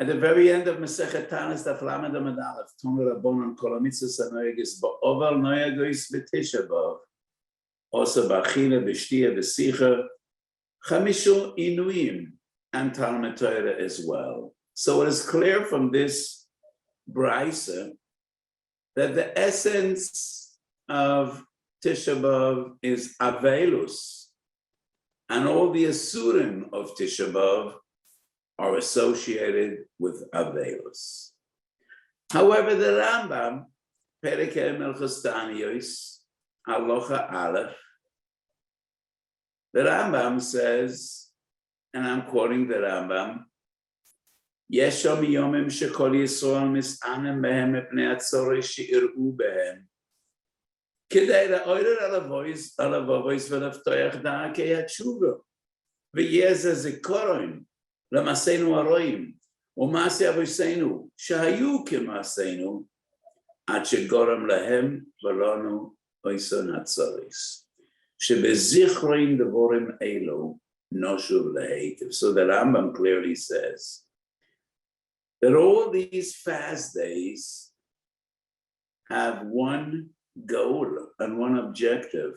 At the very end of Masechet Tanis, Daf Lamed Amud Aleph, Tomer Rabbanon Kol HaMitzvos HaNoegis Ba'over Noegos B'Tisha B'Av, also B'Achila, B'Shtia, B'Sicha, Chamishu Inuim, and Talmud Torah as well. So it is clear from this brisa that the essence of Tisha B'Av is Avelus, and all the Asurim of Tisha B'Av are associated with Avelus. However, the Rambam, Perek Hilchos Taniyos, Halacha Aleph, the Rambam says, and I'm quoting the Rambam, Yesham Yomim Shekol Yisrael Mis'anem Behem Mepnei Atzorei She'ir'u Behem Kidei La'orer Alavois V'Laftoyach Da'akei HaTshuva V'yeh Zeh Zikaron L'Maseinu Haroim U'Masei Avoseinu Shehayu K'Maseinu Ad Shegoram Lahem V'Lanu Oison HaTzoros Shebezichroin Devorim Elu Noshuv Le'Heitev. So the Rambam clearly says that all these fast days have one goal and one objective.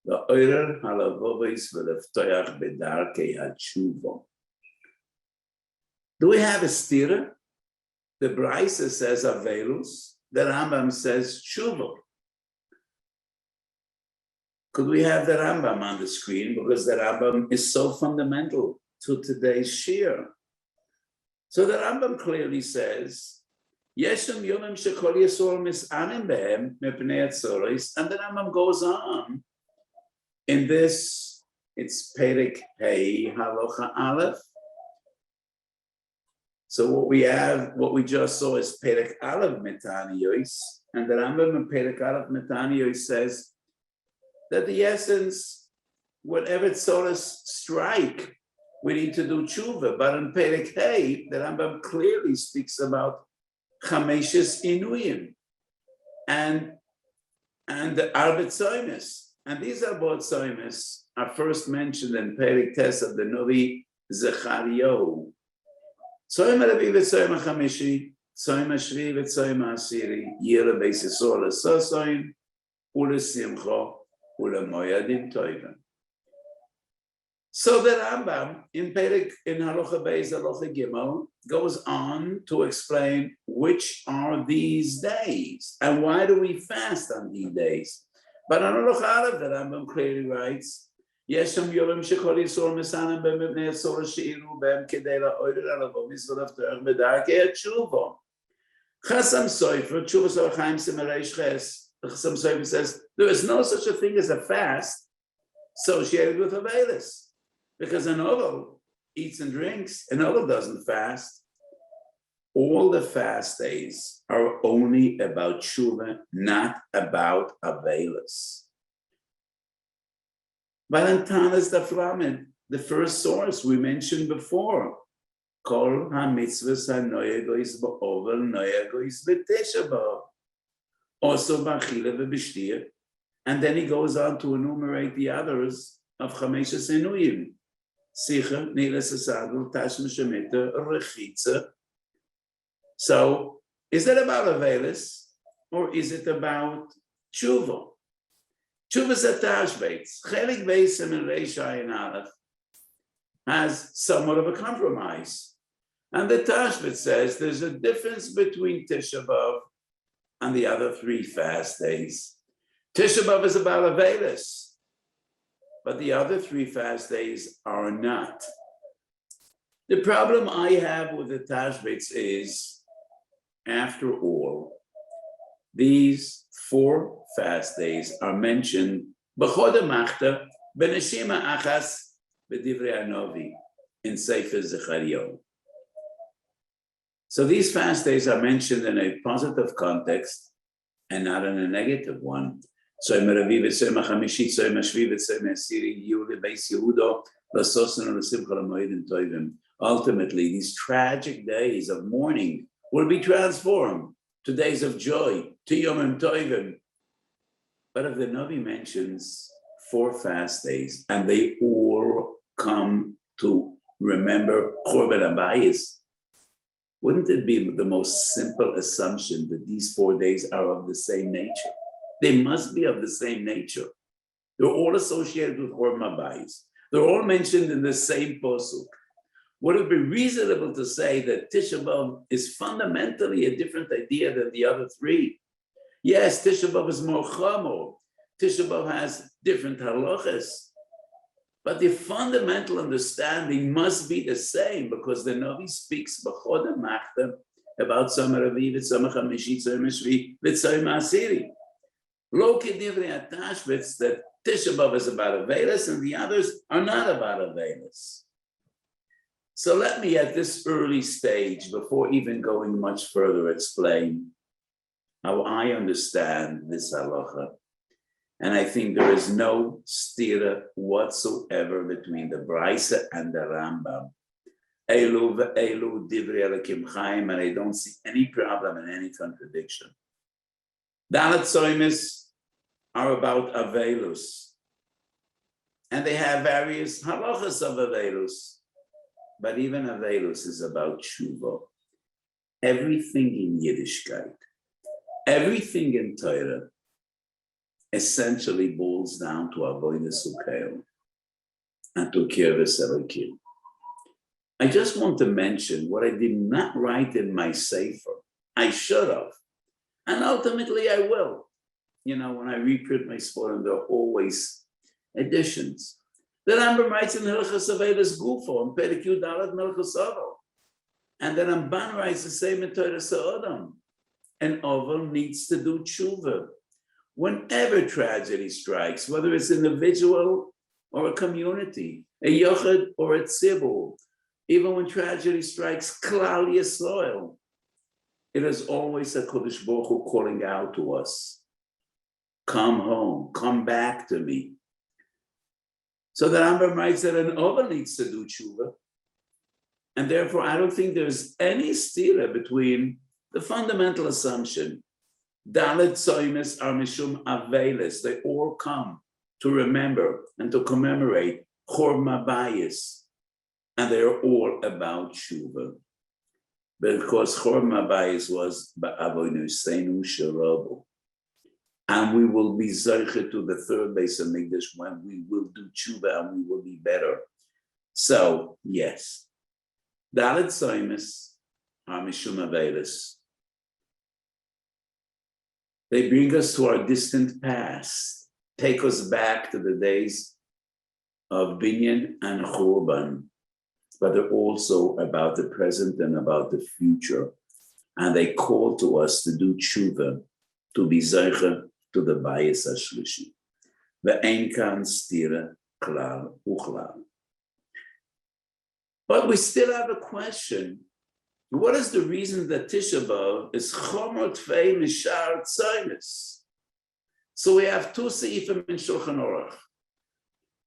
Do we have a stira? The Brisa says Avelus, the Rambam says Tshuva. Could we have the Rambam on the screen? Because the Rambam is so fundamental to today's shir. So the Rambam clearly says, Yeshem Yomim Shekol Yisrael Mis'anim Behem Mepnei Atzoros, and the Rambam goes on in this, it's Perek Hey Halacha Aleph. So what we just saw is Perek Aleph Metaniyos, and the Rambam in Perek Aleph Metaniyos says that the essence, whatever tzoros strike, we need to do tshuva. But in Perek Hey, the Rambam clearly speaks about chameshes inuyim and the arbet soimis. And these arbet soimis are first mentioned in Perek Tes of the Novi Zechariyahu. Soim Arabi v'soim ha'chameshi, soim ha'shvi v'soim ha'asiri, yira beis Yisrael l'sosoim, u'lesimcha, u'lemoyadim toivim. So the Rambam in Halacha Beis, Halacha Gimel goes on to explain which are these days and why do we fast on these days. But on Halacha Aleph, the Rambam clearly writes, Yeshem Yomim Shekol Yisrael Misanim Behem Mepnei Atzoros She'iru Behem Kedei La'orer Alavomis V'Laftoyach B'Darkei HaTshuva. Chasam Sofer, Tshuvas Or Chaim Simareish Ches, Chasam Sofer says, there is no such a thing as a fast associated with Avelus. Because an oval eats and drinks, an oval doesn't fast. All the fast days are only about tshuva, not about avelus. Valentinus Daf Lamed, the first source we mentioned before, Kol HaMitzvos HaNoegos Ba'over Noegos B'Tisha B'Av, also B'Achila V'B'Shtia, and then he goes on to enumerate the others of Chameshes Inuyim. Sicha, Nilas Asadu, Tashma Shemitah, Rechitza. So, is that about Avelus or is it about Tshuva? Tshuva's a Tashbeitz. Chelik Beisim and Reisha and Aleph has somewhat of a compromise. And the Tashbetz says there's a difference between Tisha B'Av and the other three fast days. Tisha B'Av is about Avelus, but the other three fast days are not. The problem I have with the Tashbetz is, after all, these four fast days are mentioned b'chod ha'machta b'neshima achas b'divrei Hanovi in Sefer Zechariyahu. So these fast days are mentioned in a positive context and not in a negative one. Soim Aravi v'soim ha'chamishi, soim ha'shvi v'soim ha'asiri, yiyu lebeis Yehuda, l'sosen l'simcha l'moedim toivim. Ultimately, these tragic days of mourning will be transformed to days of joy, to Yomim Toivim. But if the Navi mentions four fast days, and they all come to remember Korban Abayis, wouldn't it be the most simple assumption that these 4 days are of the same nature? They must be of the same nature. They're all associated with Chorma Bayis. They're all mentioned in the same posuk. Would it be reasonable to say that Tisha B'Av is fundamentally a different idea than the other three? Yes, Tisha B'Av is more chamor. Tisha B'Av has different halachas. But the fundamental understanding must be the same, because the Navi speaks b'chodem machtem about Tzom Ravi, V'tzom Chamishi, Tzom Shvi, V'tzom Asiri. Lo k'divrei Tashbetz that Tisha B'Av is about Avelis and the others are not about Avelis. So let me at this early stage, before even going much further, explain how I understand this halacha. And I think there is no stira whatsoever between the Brisa and the Rambam. Elu ve'elu divrei Elokim Chaim, and I don't see any problem and any contradiction. Dalet Tzoymis are about Avelus. And they have various halachas of Avelus. But even Avelus is about tshuva. Everything in Yiddishkeit, everything in Torah, essentially boils down to avodas ukeil and to kirvus elokim. I just want to mention what I did not write in my sefer. I should have, and ultimately I will. You know, when I reprint my Sforim, there are always additions. The Rambam writes in Hilchos Avedas Gufo and Perek Yud Daled Melchus Ovel, and the Ramban writes the same in Torah Sa'odam. An Ovel needs to do tshuva. Whenever tragedy strikes, whether it's an individual or a community, a yochid or a tzibur, even when tragedy strikes Klal Yisrael, it is always a Kodesh Baruch Hu calling out to us, come home, come back to me. So the Rambam writes that an Ovel needs to do tshuva, and therefore I don't think there's any stira between the fundamental assumption Dalet Tzoymis are Mishum Avelis. They all come to remember and to commemorate Chorma Bayis. And they are all about Tshuva. Because Chorma Bayis was Ba'avoinu Seinu Sharabu. And we will be Zeiche to the third base of Mikdash when we will do Tshuva and we will be better. So, yes. Dalet Tzoymis are Mishum Avelis. They bring us to our distant past, take us back to the days of Binyan and Churban, but they're also about the present and about the future. And they call to us to do tshuva, to be zeicha to the bayis hashlishi. Ve'ein kan stira klal uchlal. But we still have a question. What is the reason that Tisha B'Av is Chomer Tfei Mishar Tzoymis? So we have two seifim in Shulchan Aruch,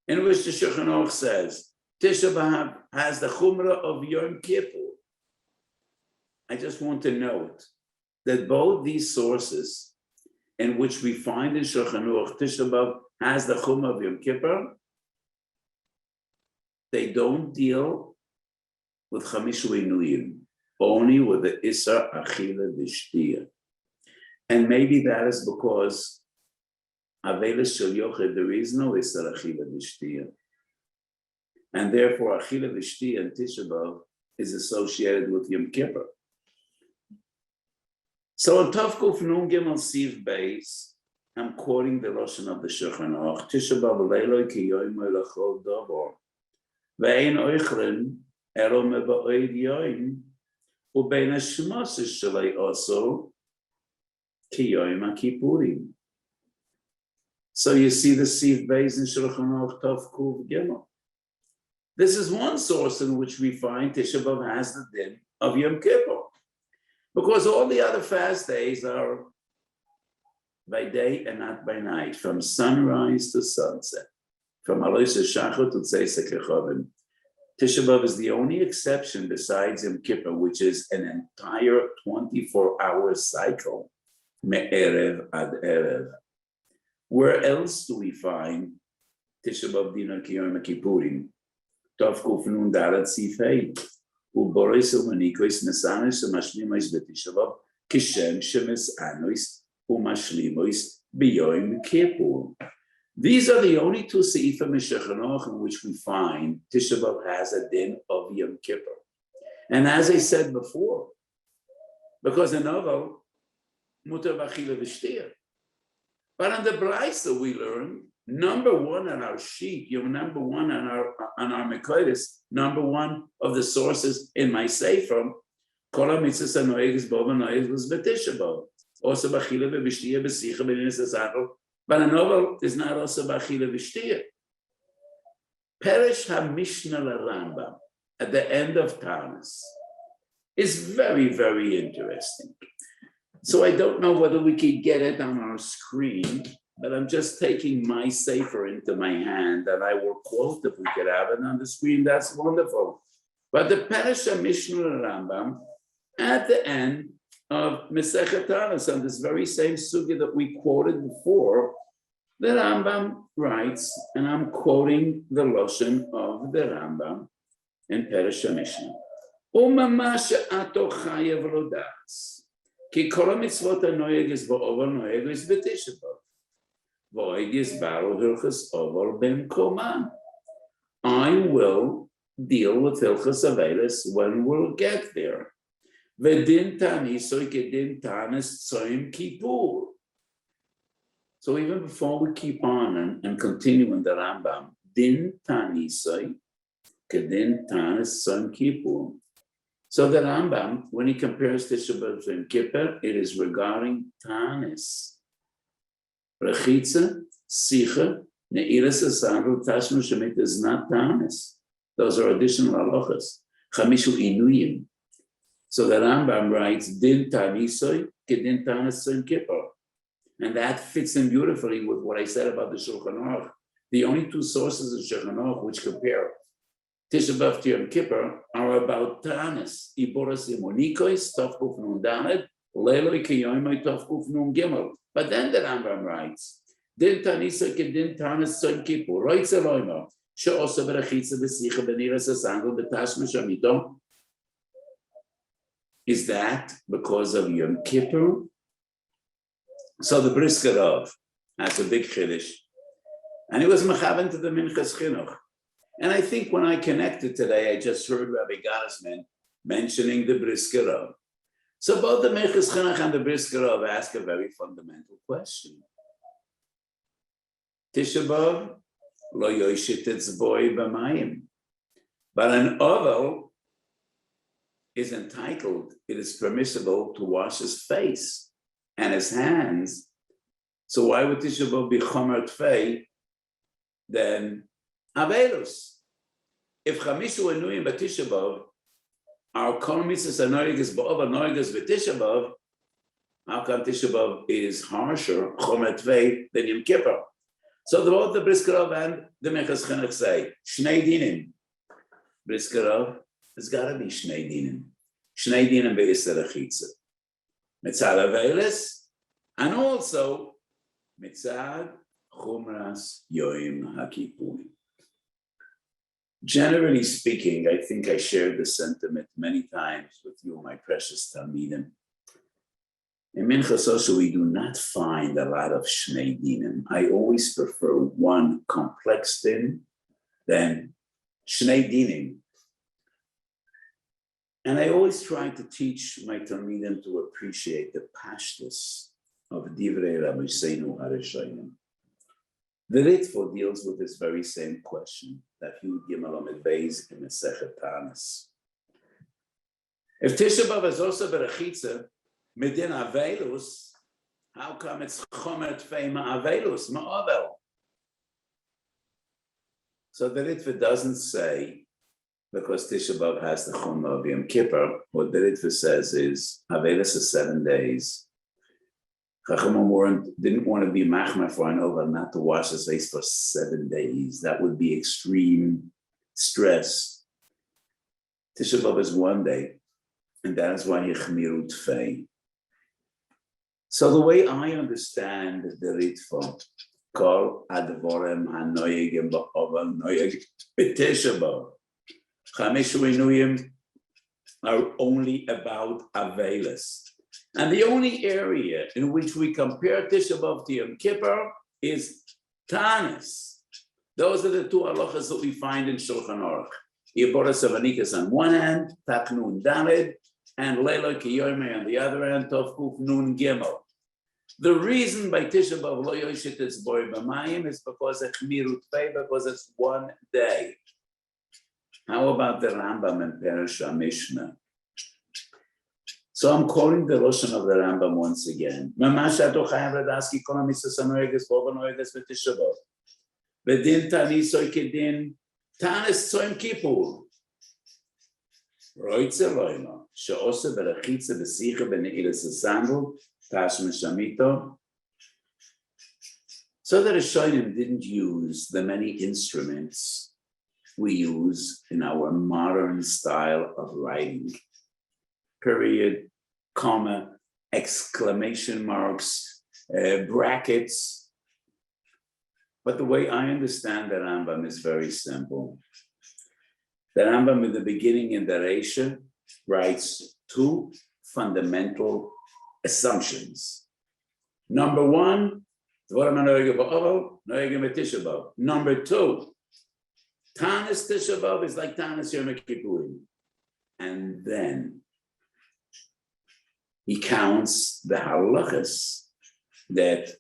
in which the Shulchan Aruch says, Tisha B'Av has the Chumrah of Yom Kippur. I just want to note that both these sources in which we find in Shulchan Aruch, Tisha B'Av has the Chumrah of Yom Kippur, they don't deal with Chamish U'Inuyim, only with the Isar Achila V'Shtia. And maybe that is because Avelis Shel Yochid, there is no Isar Achila V'Shtia. And therefore Achila V'Shtia and Tisha B'Av is associated with Yom Kippur. So on Tov Kuf Nun Gimel Siv Beis, I'm quoting the Lashon of the Shulchan Aruch, Tisha B'Av Leiloi Ki Yoimoi L'chol Davar, Ve'ein Oichrin Elo Meba'oid Yoim, Ubein HaShmoses Shalei Oso Ki Yoim HaKippurim. So you see the Siv Beis in Shulchan Aruch Tov Kuf Gimel. This is one source in which we find Tisha B'Av has the din of Yom Kippur, because all the other fast days are by day and not by night, from sunrise to sunset, from Alois Shachar to Tzeis HaKechavim. Tisha B'Av is the only exception besides Yom Kippur, which is an entire 24-hour cycle, me'erev ad erev. Where else do we find Tisha B'Av Dina Ki Yom Kippurim? Tov Kuf Nun Dalet Sif Hey. ובוריס ומניקויס מסענויס ומשלימויס בתשעה באב, כשם שמסענויס ומשלימויס ביום כיפור. These are the only two seifim in Shulchan Aruch in which we find Tisha B'Av has a din of Yom Kippur. And as I said before, because in Oval, mutar b'achila v'shtia. But on the Braisa we learn, number one on our sheet, number one on our Mekoides, number one of the sources in my Sefer, Kol HaMitzvos HaNoeges Bo HaNoeges was B'Tisha B'Av. Also b'achila v'shtia b'sicha b'ninas asachel. But a novel is not also b'achila v'shtia. Perish HaMishnah LaRambam at the end of Tanis is very, very interesting. So I don't know whether we could get it on our screen, but I'm just taking my Sefer into my hand and I will quote if we could have it on the screen. That's wonderful. But the Perish HaMishnah LaRambam at the end of Masechet Tanis, on this very same sugya that we quoted before, the Rambam writes, and I'm quoting the Lashon of the Rambam in Perish HaMishnah. Umama she'ato chayev lo das, ki kol hamitzvot hanoeges ba'oval noeges b'tisha b'av, v'oid yisbaru hilchos oval ben koman. I will deal with hilchos avelis when we'll get there. V'din tanisoy kedin tanis tzoyim kippur. So even before we keep on and continue in the Rambam, din tanisoy kedin tanis tzoyim kippur. So the Rambam, when he compares Tisha B'Av and Kippur, it is regarding tanis. Rechitza, sicha, ne'ilas asandru, tashma shemit is not tanis. Those are additional halachas. Chamishu inuyim. So the Rambam writes, din tanisoy, kedin tanis tzoyim kippur. And that fits in beautifully with what I said about the Shulchan Aruch. The only two sources of Shulchan Aruch which compare Tisha B'Av to Yom Kippur are about Tanis. Iboras imonikois, Tovkuf Nun Dalet, Leloi Kiyoimoi Tovkuf Nun Gimel. But then the Rambam writes, Din Tanisa Kedin Tanis Tzom Kippur, Roitz Eloimo, She'osa Berachitza B'Sicha B'Niras Asangel B'Tashma Shamito. Is that because of Yom Kippur? So the Brisker Rav has a big chiddush, and he was mechaven to the Minchas Chinuch. And I think when I connected today, I just heard Rabbi Gottesman mentioning the Brisker Rav. So both the Minchas Chinuch and the Brisker Rav ask a very fundamental question. Tisha B'Av lo yoshit etzboi b'mayim, but an oval is entitled, it is permissible to wash his face and his hands. So why would Tisha B'Av be chomer tfei than avelus? If chamishu enuyim b'Tisha B'Av are kol mitzvos hanoeges ba'oval noeges b'Tisha B'Av, how come Tisha B'Av is harsher, chomer tfei, than Yom Kippur? So both the Brisker Rav and the Minchas Chinuch say, Shnei dinim. Brisker Rav, there's got to be Shnei dinim. Shnei dinim be'isser achitza. Mitzad avelis, and also mitzad chumras yoim hakipurim. Generally speaking, I think I shared the sentiment many times with you, my precious Talmidim. In Minchas Osho, we do not find a lot of Shnei dinim. I always prefer one complex din than Shnei dinim. And I always try to teach my Talmidim to appreciate the pashtus of Divrei Rabbeinu HaRishayim. The Ritva deals with this very same question that Yud Gimel Amid Beis in Masechet Tanis. If Tisha B'Av is also berachitza midin avelus, how come it's chomer tfei ma'avelus ma'avel? So the Ritva doesn't say, because Tisha B'Av has the Chumrah of Yom Kippur, what the Ritva says is, Avelis is 7 days. Chachamim didn't want to be machmer for an over not to wash his face for 7 days. That would be extreme stress. Tisha B'Av is 1 day, and that is why Yechmiru Tfei. So the way I understand the Ritva, Kol Advorem HaNoyegim Ba'oval Noyeg B'Tisha B'Av, Chamishu Inuyim are only about Avelis. And the only area in which we compare Tisha B'Av to Yom Kippur is Tanis. Those are the two halachas that we find in Shulchan Aruch. Yeboras Avanikas on one hand, Taf Nun Daled, and Leila Kiyomer on the other hand, Tov Kuf Nun Gimel. The reason by Tisha B'Av Lo Yoshit is Boi B'Mayim is because it's Mirut Pei, because it's one day. How about the Rambam and Perush HaMishnah? So I'm quoting the Lashon of the Rambam once again. Mamash Atu Chayav Radaski Kol HaMitzvos HaNoeges Bo B'Noeges V'Tisha B'Av. V'din Tani Soy Kedin Tanis Tzoyim Kippur. Roitze Loima She'ose Berachitze B'Sicha B'Neilas HaSandal Tashma Shamito. So the Rishonim didn't use the many instruments we use in our modern style of writing. Period, comma, exclamation marks, brackets. But the way I understand the Rambam is very simple. The Rambam in the beginning in the Reisha writes two fundamental assumptions. Number one, number two, Tanis Tisha B'Av is like Tanis Yom Kippurim. And then he counts the halachas that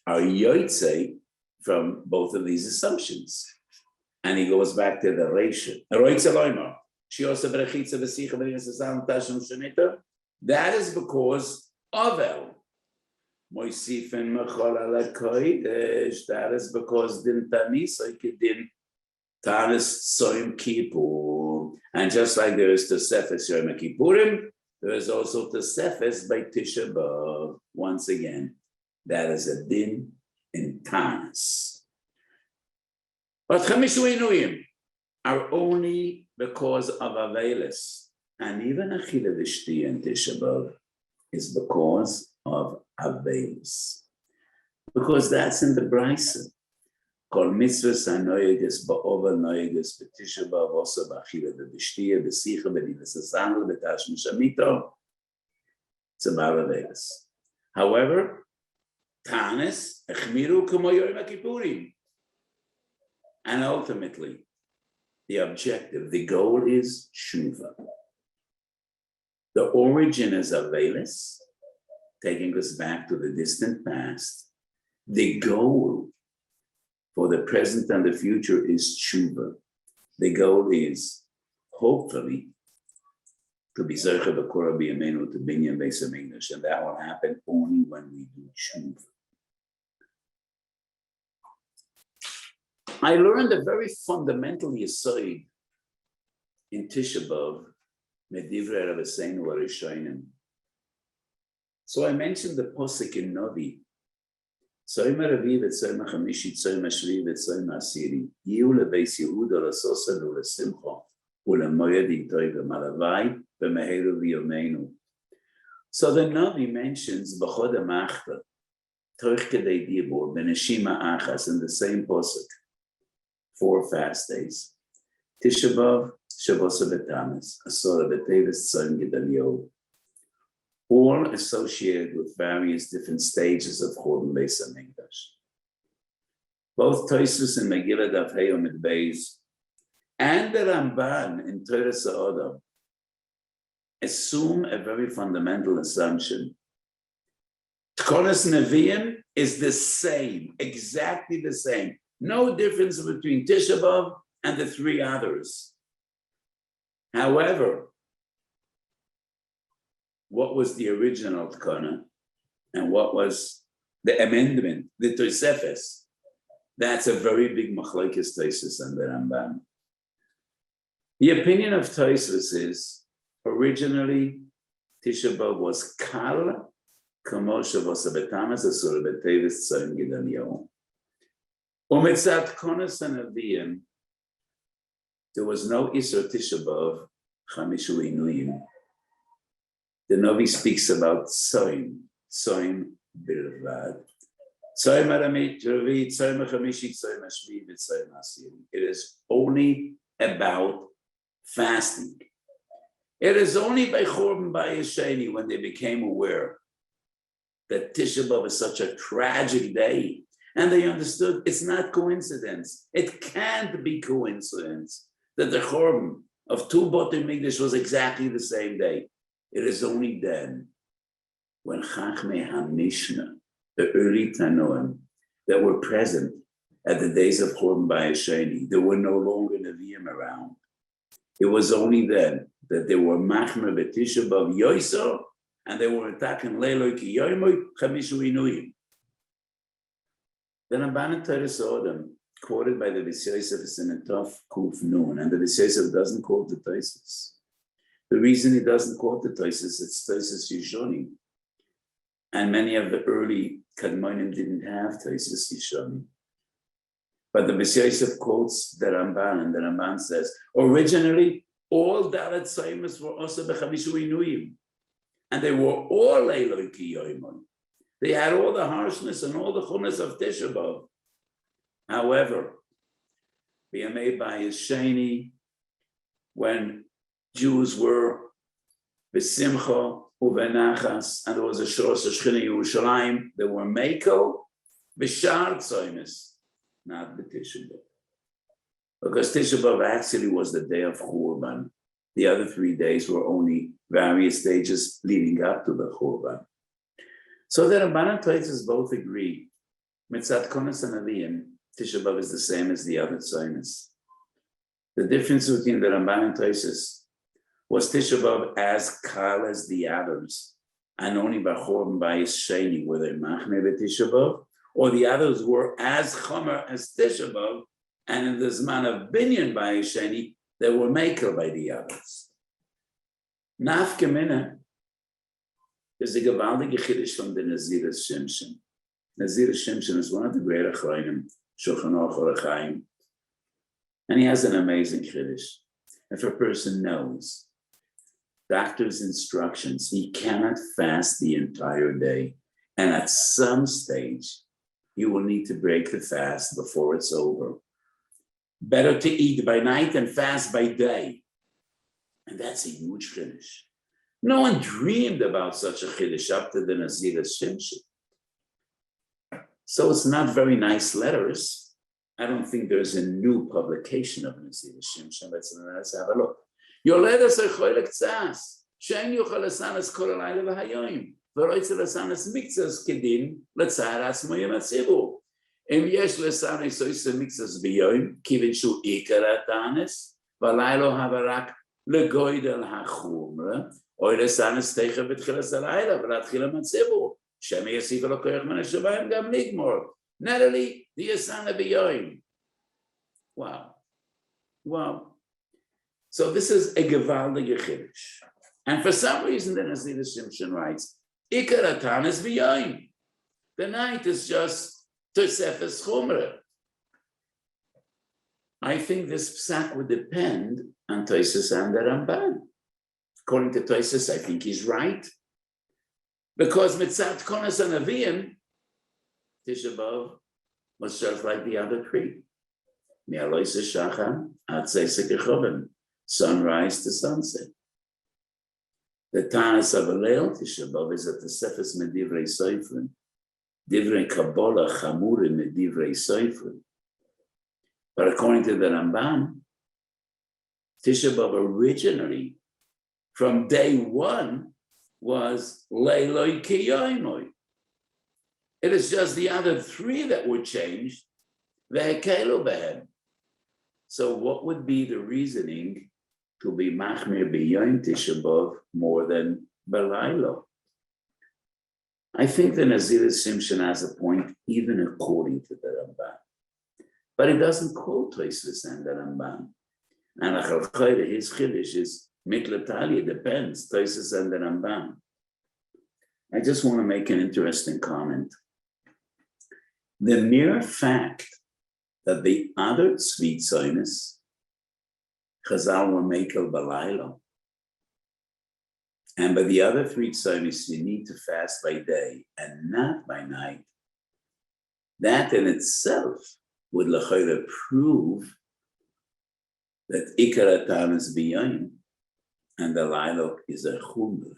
are yotze from both of these assumptions. And he goes back to the Reisha. That is because Avel. That is because Din Tanis Din Tanis Tzoyim Kippur. And just like there is Tosefes Yom Kippurim, there is also Tosefes by Tisha B'Av. Once again, that is a din in Tanis. But Chamishu Inuyim are only because of Avelis. And even Achila V'Shti and Tisha B'Av is because of Avelis. Because that's in the Brisa. Kol mitzvahs hanoyeges ba'ovel noyeges b'tisha b'av osa b'achila v'b'shtiya b'sicha b'nivas hasanel b'tashma shamito. It's about Avelis. However, Tanis echmiru k'mo Yom Kippurim. And ultimately, the objective, the goal is Shuva. The origin is Avelis, taking us back to the distant past. The goal for the present and the future is tshuva. The goal is, hopefully, to be Zercha B'Korah B'Yameinu to Binyan Beis HaMikdash, and that will happen only when we do tshuva. I learned a very fundamental yesod in Tisha B'Av, Medivrei Rabbeinu Arishonim. So I mentioned the posik in Novi. Tzoyim HaRavi v'tzoyim HaChamishi tzoyim HaShvi v'tzoyim HaAsiri Yihu lebeis Yehuda l'sosa u'lesimcha u'lemoyed itoy v'malavai v'meheru v'yomeinu. So the Navi mentions B'chod HaMachta, Torch Kedei Dibur, B'neshima Achas, in the same posuk, 4 fast days. Tisha B'Av, Shavuos B'Tanis, Asora B'Teves Tzoyim Gedaliyahu. All associated with various different stages of Churban Beis HaMikdash. Both Tosfos in Megillah Daf Hey Amud Beis and the Ramban in Toras HaOdam assume a very fundamental assumption. Tkonos Nevi'im is the same, exactly the same. No difference between Tisha B'Av and the 3 others. However, what was the original Tkana and what was the amendment, the Tosefes? That's a very big machlokes Tosfos and the Ramban. The opinion of Tosfos is originally Tisha B'Av was Kal Kamo Shavuos B'Tamas Asur B'Teves Tzayim Gedaliyahu. Umitzat Konos HaNevi'im, there was no Isur Tisha B'Av Chamishu Inuyim. The Navi speaks about Tzoyim Bilvad. Tzoyim HaRavi, Tzoyim HaChamishi, Tzoyim HaShvi, Tzoyim HaAsiri. It is only about fasting. It is only by Churban Bayis Sheni when they became aware that Tisha B'Av is such a tragic day, and they understood it's not coincidence. It can't be coincidence that the Churban of two Botei Mikdash was exactly the same day. It is only then when Chachmei HaMishnah, the early Tanoim that were present at the days of Churban Bayis Sheni, there were no longer Nevi'im around. It was only then that they were Machmer B'Tisha B'Av Yoiso, and they were attacking Leiloi Ki Yoimoy Chamishu Inuyim. The Ramban Teres Odom, quoted by the Beis Yosef, is in a tough Kuf Nun, and the Beis Yosef doesn't quote the Tosfos. The reason he doesn't quote the Tosfos, it's Tosfos Yishonim. And many of the early Kadmonim didn't have Tosfos Yishonim. But the Beis Yosef quotes the Ramban, and the Ramban says, originally, all Dalet Saimas were also B'Chamishu Inuyim. And they were all Leiloi Ki Yoimon. They had all the harshness and all the chunas of Tisha B'Av. However, B'Yamei Bayis Sheni, when Jews were B'Simcha U'Benachas, and there was a Shros Shechina Yerushalayim, they were Meiko B'Shar Tzoymes, not B'Tisha B'Av. Because Tisha B'Av actually was the day of Churban. The other 3 days were only various stages leading up to the Churban. So the Ramban and Tosfos both agree. Mitzat Konos HaNevi'im, Tisha B'Av is the same as the other Tzoymes. The difference between the Ramban and Tosfos was Tisha B'Av as kal as the others, and only by Churban Bayis Sheni were they Machmeh B'Tisha B'Av, or the others were as Chomer as Tisha B'Av, and in the Zman of Binyan Bayis Sheni, they were Mekel by the others. Nafke Minna is a gewaltige Chiddush from the Naziris Shimshon. Naziris Shimshon is one of the great Achronim, Shulchan Aruch Orach Chaim, and he has an amazing Chiddush. If a person knows doctor's instructions, he cannot fast the entire day, and at some stage, you will need to break the fast before it's over. Better to eat by night and fast by day. And that's a huge Chiddush. No one dreamed about such a Chiddush up to the Naziris Shimshon. So it's not very nice letters. I don't think there's a new publication of Naziris Shimshon. Let's have a look. Your letters are choylek tzas. Shein yuchal lasanas kol halayla v'hayoyim. V'roitze lasanas mikzas kedin l'tzar atzmo yom hatzibur. Im yesh lasanas soise mikzas b'yoyim kivin shu ikar hatanis v'laylo havarak legoydel hachumra oy lasanas teicha b'tchilas halayla v'latchila matzibur. Shem yasif lo koyach man hashabayim gam nigmor. Narely the yasana b'yoyim. Wow. Wow. So this is a gewaldige Chiddush. And for some reason, the Naziris Shimshon writes, Ikar hatanis b'yoyim. The night is just Tosefes Chumrah. I think this psak would depend on Tosfos and the Ramban. According to Tosfos, I think he's right. Because Mitzat Konos HaNevi'im, Tisha B'Av was just like the other three. Mi'alois Shachar, Ad Tzeitzek Echobim, sunrise to sunset. The Tanis of Leil Tisha B'Av is at the Sefes Medivrei Soifrim, Divrei Kabbalah Chamurim Medivrei Soifrim. But according to the Ramban, Tisha B'Av originally, from day one, was Leiloi Ki Yoimoi. It is just the other three that were changed, Vehekelu Behem. So what would be the reasoning to be Machmir B'Yoim Tisha B'Av more than B'Laylo? I think the Naziris Shimshon has a point, even according to the Ramban. But it doesn't quote Tosfos and the Ramban. And his Chiddush is Mitlatali, depends, Tosfos and the Ramban. I just want to make an interesting comment. The mere fact that the other Tzvi Tzoymes, Chazal were Mekel B'Laylo, and by the other three Tzoymes, you need to fast by day and not by night. That in itself would l'chayra prove that Ikar hatanis b'yoyim and the Laila is a Chumrah.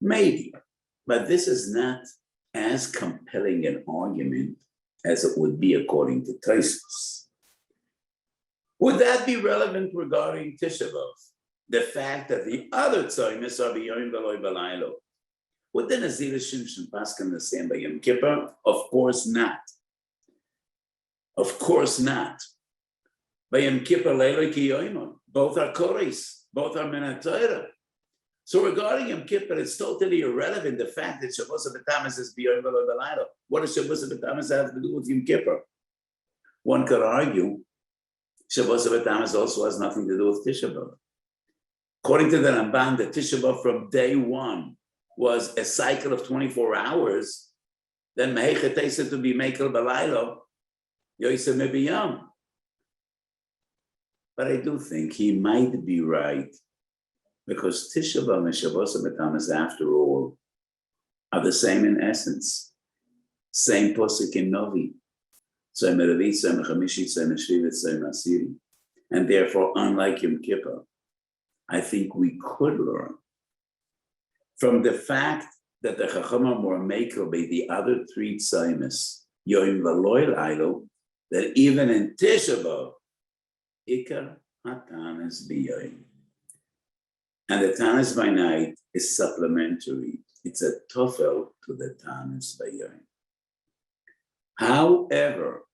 Maybe, but this is not as compelling an argument as it would be according to Tosfos. Would that be relevant regarding Tisha B'Av? The fact that the other tzaymis are b'yoyim v'loy b'laylo. Would the Nazir Shimshon Paskin the same by Yom Kippur? Of course not. Of course not. By Yom Kippur, Leilo ki yoimon. Both are Koris. Both are Min HaTorah. So regarding Yom Kippur, it's totally irrelevant the fact that Shavuos B'Tammuz is b'yoyim v'loy b'laylo. What does Shavuos B'Tammuz have to do with Yom Kippur? One could argue Shavuos B'Tammuz also has nothing to do with Tisha B'Av. According to the Ramban, the Tisha B'Av from day one was a cycle of 24 hours. Then Mehechet Teisa to be Mekel B'Laylo, Yoisem Mebiyam. But I do think he might be right, because Tisha B'Av and Shavuos B'Tammuz, after all, are the same in essence. Same posuk in Novi. Tzom Revi, Tzom Chamishi, Tzom Shviv, Tzom Asiri. And therefore, unlike Yom Kippur, I think we could learn from the fact that the Chachamim were makel by the other three tzaymis, Yoim V'Loy Lailo, that even in Tisha B'Av, Ikar HaTanis B'Yoim. And the Tanis by night is supplementary. It's a tofel to the Tanis by Yoim. However,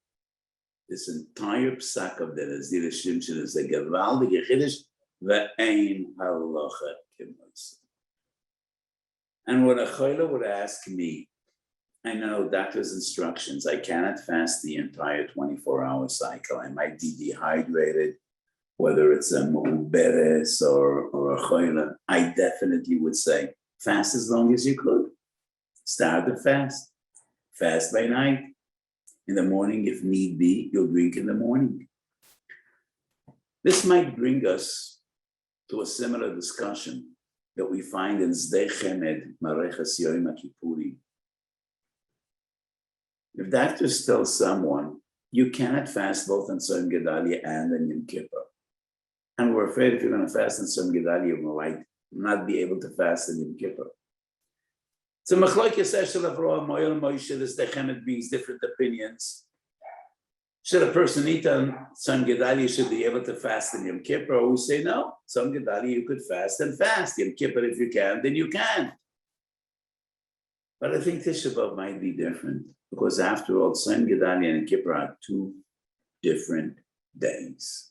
this entire psak of the Nazir Shimshon is a gewaldige chiddush, ve'ein halacha k'moisa. And when a chayla would ask me, I know doctor's instructions, I cannot fast the entire 24-hour cycle. I might be dehydrated, whether it's a mu'beres or a chayla. I definitely would say, fast as long as you could. Start the fast. Fast by night. In the morning, if need be, you'll drink in the morning. This might bring us to a similar discussion that we find in Zdei Chemed, Mareches Yom HaKippurim. If doctors tell someone, you cannot fast both on Tzom Gedalia and on Yom Kippur, and we're afraid if you're going to fast on Tzom Gedalia, you might not be able to fast on Yom Kippur. So Machlokes Eshel Avraham Moel Moshe, the Zdei Chemed brings different opinions. Should a person eat on Tzom Gedalia, should be able to fast in Yom Kippur? Or we say no, Tzom Gedalia you could fast and fast. Yom Kippur if you can, then you can. But I think Tisha B'Av might be different, because after all, Tzom Gedalia and Kippur are two different days.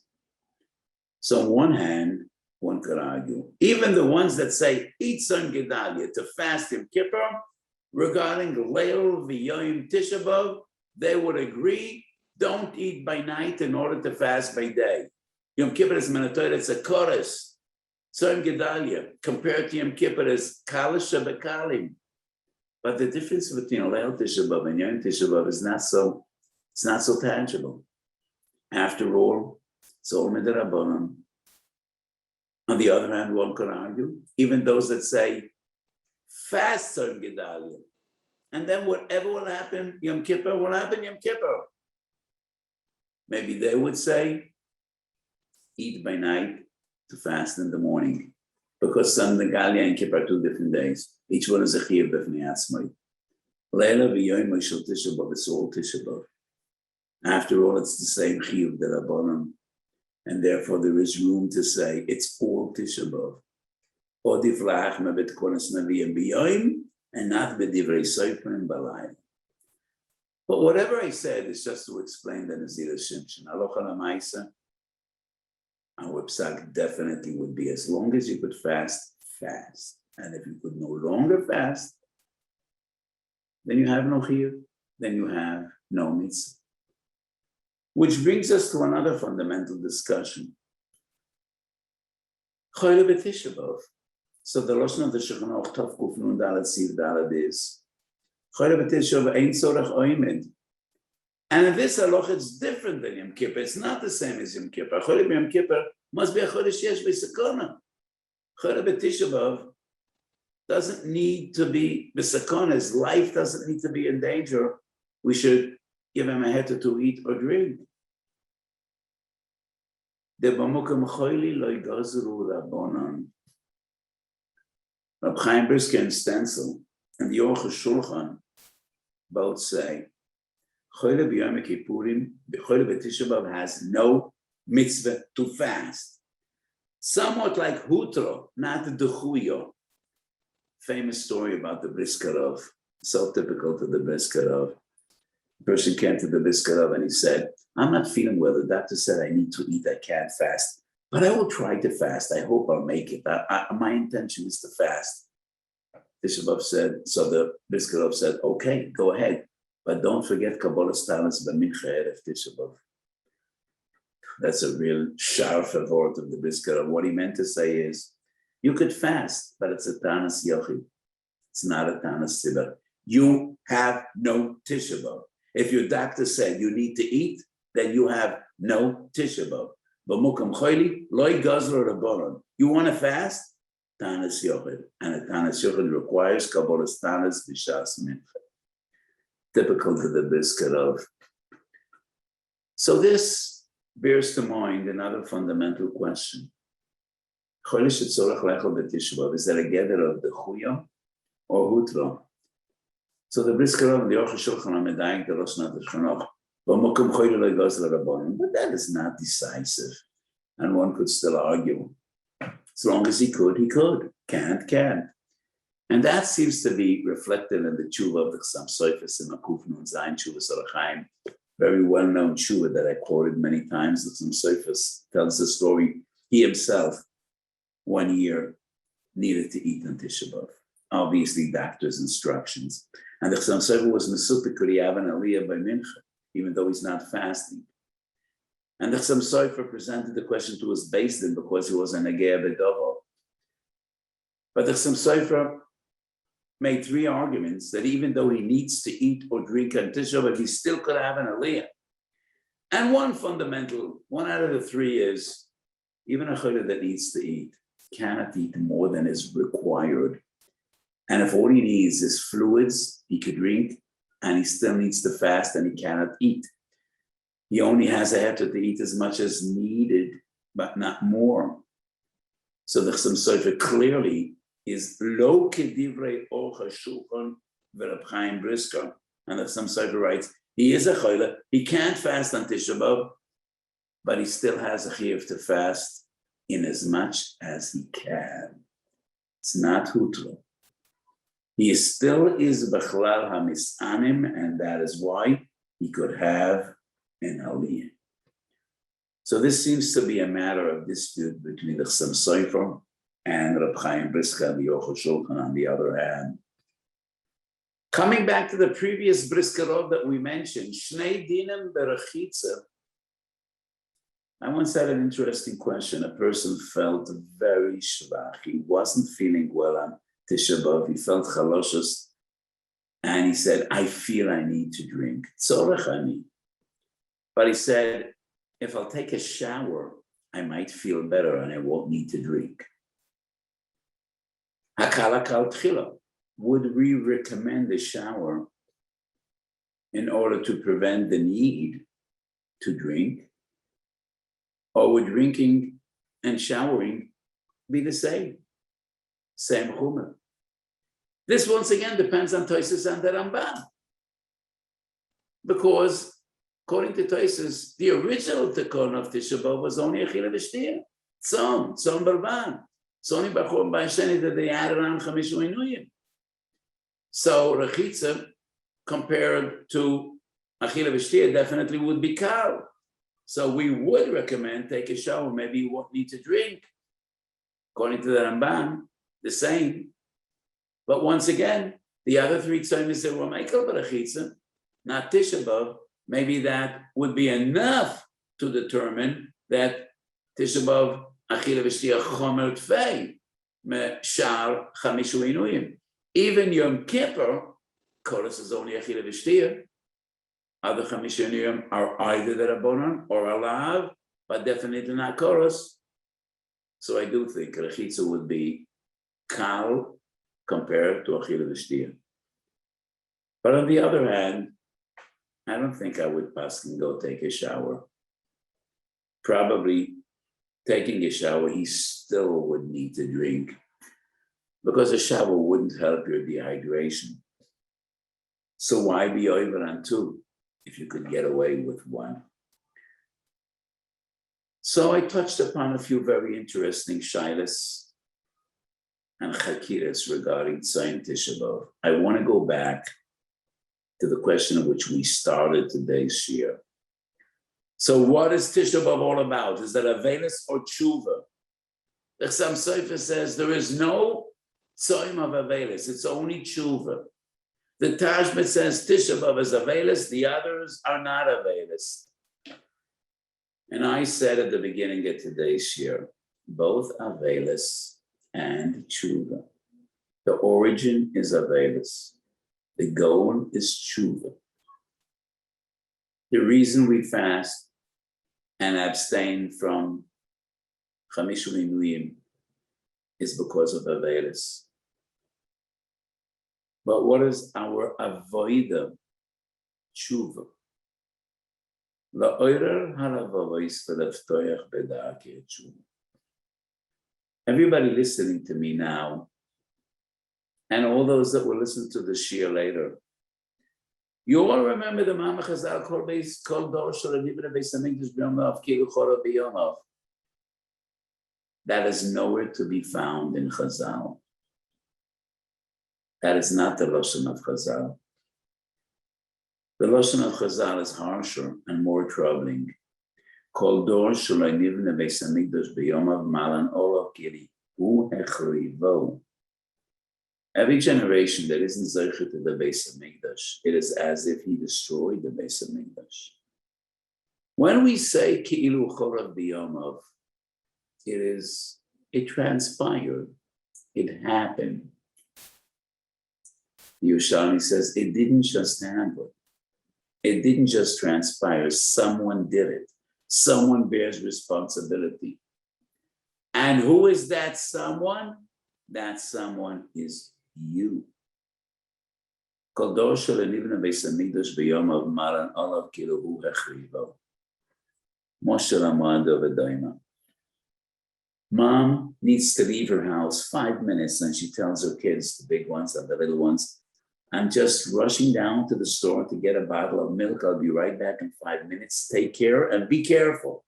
So on one hand, one could argue, even the ones that say eat Tzom Gedalia to fast Yom Kippur, regarding Leil V'Yom Tisha B'Av, they would agree, don't eat by night in order to fast by day. Yom Kippur is Min HaTorah, it's a chorus. Tzom Gedalia, compared to Yom Kippur, is Kalish B'Kalim. But the difference between Leil Tisha B'Av and Yom Tisha B'Av is not so tangible. After all, it's all Midrabanan. On the other hand, one could argue, even those that say, fast Tzom Gedalia, and then whatever will happen, Yom Kippur will happen Yom Kippur. Maybe they would say, eat by night to fast in the morning, because Tzom Gedalia and Kippur are two different days. Each one is a chiyuv b'fnei atzmai. Leila v'yoyim mishal Tisha B'Av, it's all Tisha B'Av. After all, it's the same chiyuv d'Rabbanan. And therefore, there is room to say it's all Tisha B'Av. Odif la'achma b'tkonas naviyim b'yoyim, and not b'divrei sofer b'layim. But whatever I said is just to explain the Nazir Shimshon. Halacha l'maisa, our psak definitely would be, as long as you could fast, fast. And if you could no longer fast, then you have no chiyuv, then you have no mitzvah. Which brings us to another fundamental discussion. Choyle b'Tisha B'Av. So the Lashon of the Shulchan Aruch Tov Kuf Nun Dalet Siv Dalet is Choyle b'Tisha B'Av ein tzorech oimed. And in this halacha, it's different than Yom Kippur. It's not the same as Yom Kippur. Choyle b'Yom Kippur must be a chodesh yesh b'sakona. Choyle b'Tisha B'Av doesn't need to be b'sakona. His life doesn't need to be in danger. We should give him a heter to eat or drink. The Bamukum Choili Loi Gazru Rabbanan. Rab Chaim Brisker and Stencil and the Orcha Shulchan both say Choile B'Yom Kippurim, Choile B'Tisha B'Av has no mitzvah to fast. Somewhat like Hutro, not the Duchuyo. Famous story about the Briskerov, so typical to the Briskerov. A person came to the Briskerov and he said, I'm not feeling well. The doctor said I need to eat, I can't fast. But I will try to fast. I hope I'll make it. My intention is to fast. Tisha B'Av said, so the Briskerov said, okay, go ahead. But don't forget Kabbalah Stalas B'Mincha Erev Tisha B'Av. That's a real sharp word of the Briskerov. What he meant to say is, you could fast, but it's a Tanas Yochid. It's not a Tanas Sibah. You have no Tisha B'Av. If your doctor said you need to eat, then you have no Tisha B'Av. B'mukam choili, loy gazro rabbanon. You want to fast? Tanas Yochid. And a Tanas Yochid requires Kabbalah Tanas B'Shas Mincha. Typical to the Briskerov. So this bears to mind another fundamental question. Is that a gather of the Chuya or Hutro? So the Briskerov and the Orcha Shulchan are medaying the Rosh Hashanah. But that is not decisive. And one could still argue. As long as he could, can't. And that seems to be reflected in the tshuva of the Chassam Sofer in Makuf Nun Zayin Tshuva Sorachayim, very well-known tshuva that I quoted many times. The Chassam Sofer tells the story. He himself, 1 year, needed to eat on Tisha B'Av. Obviously, doctor's instructions. And the Chassam Sofer was Mesupik could he have an aliyah by Mincha, even though he's not fasting. And the Chassam Sofer presented the question to his Beis Din because he was an Negea B'Dovo. But the Chassam Sofer made three arguments that even though he needs to eat or drink on Tisha B'Av, he still could have an aliyah. And one out of the three is, even a cholah that needs to eat cannot eat more than is required. And if all he needs is fluids, he could drink, and he still needs to fast, and he cannot eat. He only has a heter to eat as much as needed, but not more. So the Chassam Sofer clearly is lo kedivrei Orcha Shulchan v'Rab Chaim Brisker. And the Chassam Sofer writes, he is a cholah, he can't fast on Tisha B'Av, but he still has a chiyuv to fast in as much as he can. It's not hutro. He still is b'chlal HaMeitzarim, and that is why he could have an aliyah. So this seems to be a matter of dispute between the Chassam Sofer and Rab Chaim Brisker, the Orcha Shulchan, on the other hand. Coming back to the previous Briskerov that we mentioned, Shnei Dinim Berachitza. I once had an interesting question. A person felt very shvach. He wasn't feeling well on Tisha B'Av. He felt chaloshos. And he said, I feel I need to drink. Tzorech ani. But he said, if I'll take a shower, I might feel better and I won't need to drink. Hakala kal tchila. Would we recommend a shower in order to prevent the need to drink? Or would drinking and showering be the same? Same chumrah. This once again depends on Tosfos and the Ramban. Because according to Tosfos, the original tikkun of Tisha B'Av was only achila v'shtia. Tzom barban. It's only b'chor b'asheni that they added on chamishu inuyim. So rechitza compared to achila v'shtia definitely would be kal. So we would recommend take a shower. Maybe you won't need to drink. According to the Ramban, the same. But once again, the other three tzomim that were Michael Barachitza, not Tisha B'Av, maybe that would be enough to determine that Tisha B'Av achila v'shtia chomer tfei me shar chamishu inuyim. Even Yom Kippur, Koros is only achila v'shtia. Other chamishu inuyim are either the Rabbanon or Alav, but definitely not Koros. So I do think Rechitza would be kal compared to achila v'shtia. But on the other hand, I don't think I would pass and go take a shower. Probably taking a shower, he still would need to drink because a shower wouldn't help your dehydration. So why be over on two if you could get away with one? So I touched upon a few very interesting shilas and chakiras regarding Tzayim Tisha B'Av. I want to go back to the question of which we started today's shir. So what is Tisha B'Av all about? Is that Avelis or Tshuva? The Chassam Sofer says there is no Tzayim of Avelis, it's only Tshuva. The Tashbet says Tisha B'Av is Avelis, the others are not Avelis. And I said at the beginning of today's shir, both Avelis and Tshuva. The origin is Avelis. The goal is Tshuva. The reason we fast and abstain from Chamishu Minuyim is because of Avelis. But what is our avoida? Tshuva. Everybody listening to me now, and all those that will listen to the shir later, you all remember the Mama Chazal called Dor Shel Nivra Beis Hamikdash B'Yom Kilu Chora B'Yom. That is nowhere to be found in Chazal. That is not the Lashon of Chazal. The Lashon of Chazal is harsher and more troubling. Kol dor shalai nivne beis hamikdash b'yomav malan olav kiri hu echrivo. Every generation that isn't zeicher to the Beis Hamikdash, it is as if he destroyed the Beis Hamikdash. When we say ki'ilu chorav b'yomav, it transpired, it happened. Yerushalmi says it didn't just happen. It didn't just transpire, someone did it. Someone bears responsibility. And who is that someone? That someone is you. Mom needs to leave her house 5 minutes and she tells her kids, the big ones and the little ones, I'm just rushing down to the store to get a bottle of milk. I'll be right back in 5 minutes. Take care and be careful.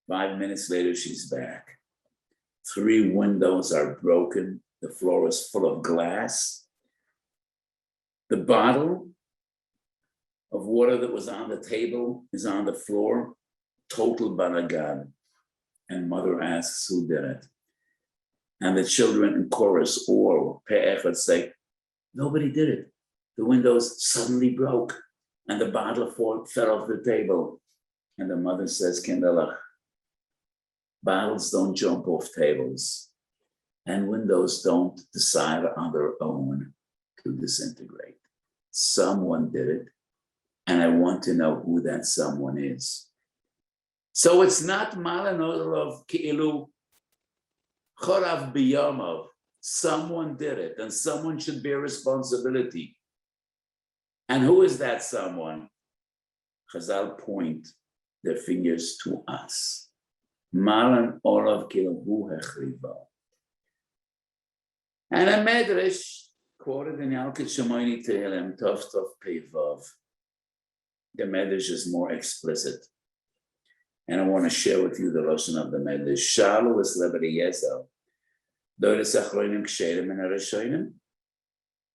5 minutes later, she's back. 3 windows are broken. The floor is full of glass. The bottle of water that was on the table is on the floor. Total balagan. And mother asks who did it. And the children in chorus or pe'echad say, nobody did it. The windows suddenly broke and the bottle fell off the table. And the mother says, Kinderlach, bottles don't jump off tables and windows don't decide on their own to disintegrate. Someone did it and I want to know who that someone is. So it's not malanor of ki'ilu chorav b'yamav. Someone did it, and someone should bear responsibility. And who is that someone? Chazal point their fingers to us. Malan olav ki'ilu hu hechriva. And a medrash quoted in Yalkut Shemayni Tehillim Tov Tov Peivav. The medrash is more explicit. And I want to share with you the lesson of the Medrash. Shalu is Lebedi Yezel.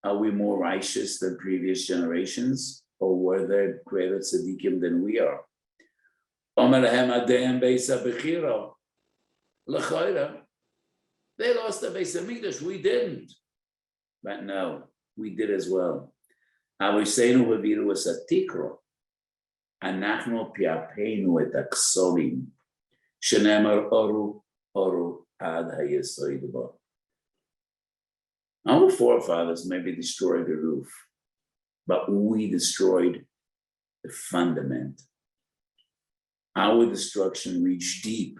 Are we more righteous than previous generations? Or were there greater tzaddikim than we are? They lost the Beis Hamikdash, we didn't. But no, we did as well. Avosenu haviru es hatikro. אנחנו פיאפינו את הכסולים, שנאמר אורו, אורו, עד היסוד בו. Our forefathers maybe destroyed the roof, but we destroyed the fundament. Our destruction reached deep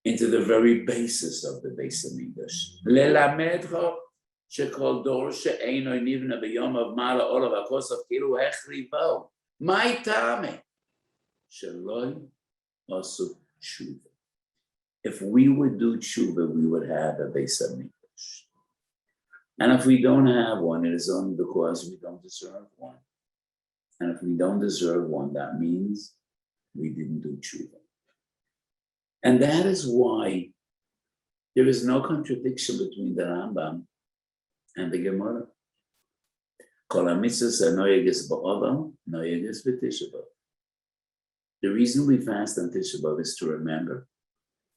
into the very basis of the Beis Hamikdash. ללמדך שכל דור שאינו נבנה ביום מעלה עולו והכוסף כאילו החריבו. My time, Shalom, also Shuva. if we would do tshuva, we would have a Beis HaMikdash. And if we don't have one, it is only because we don't deserve one. And if we don't deserve one, that means we didn't do tshuva. And that is why there is no contradiction between the Rambam and the Gemara. Kol ha-mitzvos ha-noyeges ba'olam, noyeges v'tishah b'av. The reason we fast on Tisha B'av is to remember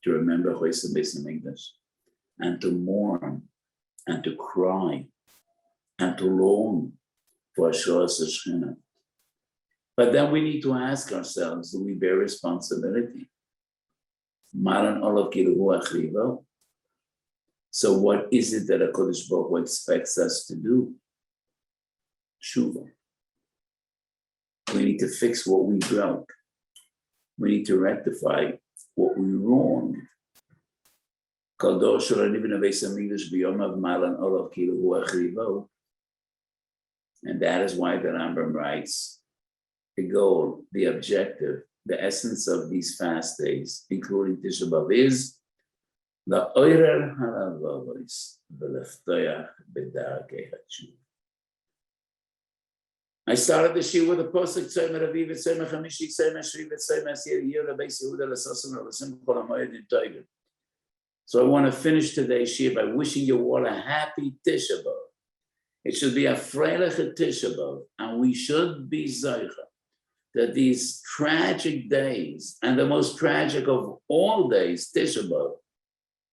Weiss and Beis HaMikdash, and to mourn, and to cry, and to long for Ashuras Shechina. But then we need to ask ourselves, do we bear responsibility? Maran olav kiluhu achrivo. So what is it that HaKadosh Baruch Hu expects us to do? Tshuva. We need to fix what we broke. We need to rectify what we wronged. And that is why the Rambam writes, the goal, the objective, the essence of these fast days, including Tisha B'Av, is the oirer haravos v'leftoyach b'darkei hatshuva. I started the shir with a posuk tzayim raviv tzayim chamishi tzayim ashri tzayim asir yir lebeis Yehuda l'sason l'sim kol hamoed in toiv. So I want to finish today's shir by wishing you all a happy Tisha B'Av. It should be a freiliche Tisha B'Av, and we should be zeicha that these tragic days, and the most tragic of all days, Tisha B'Av,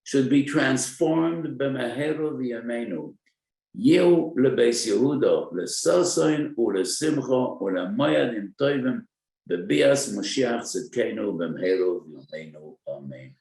should be transformed b'meheru v'yameinu. Yehu lebeis Yehuda l'sason u'lesimcha u'lemoyadim toivim b'bias Mashiach tzidkenu b'meheru v'yameinu. Amen.